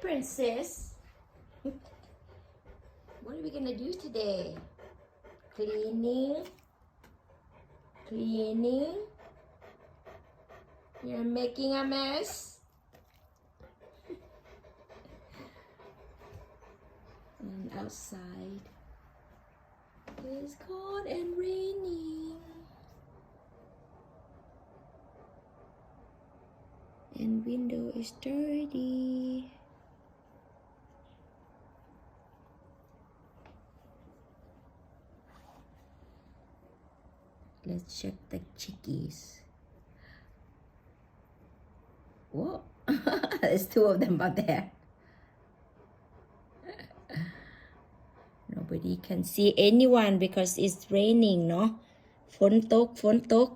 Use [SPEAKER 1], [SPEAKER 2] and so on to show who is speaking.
[SPEAKER 1] princess. What are we gonna do today? Cleaning. Cleaning. You're making a mess. And outside it's cold and raining. And window is dirty. Let's check the chickies. Whoa, there's two of them out there. Nobody can see anyone because it's raining, no? ฝนตก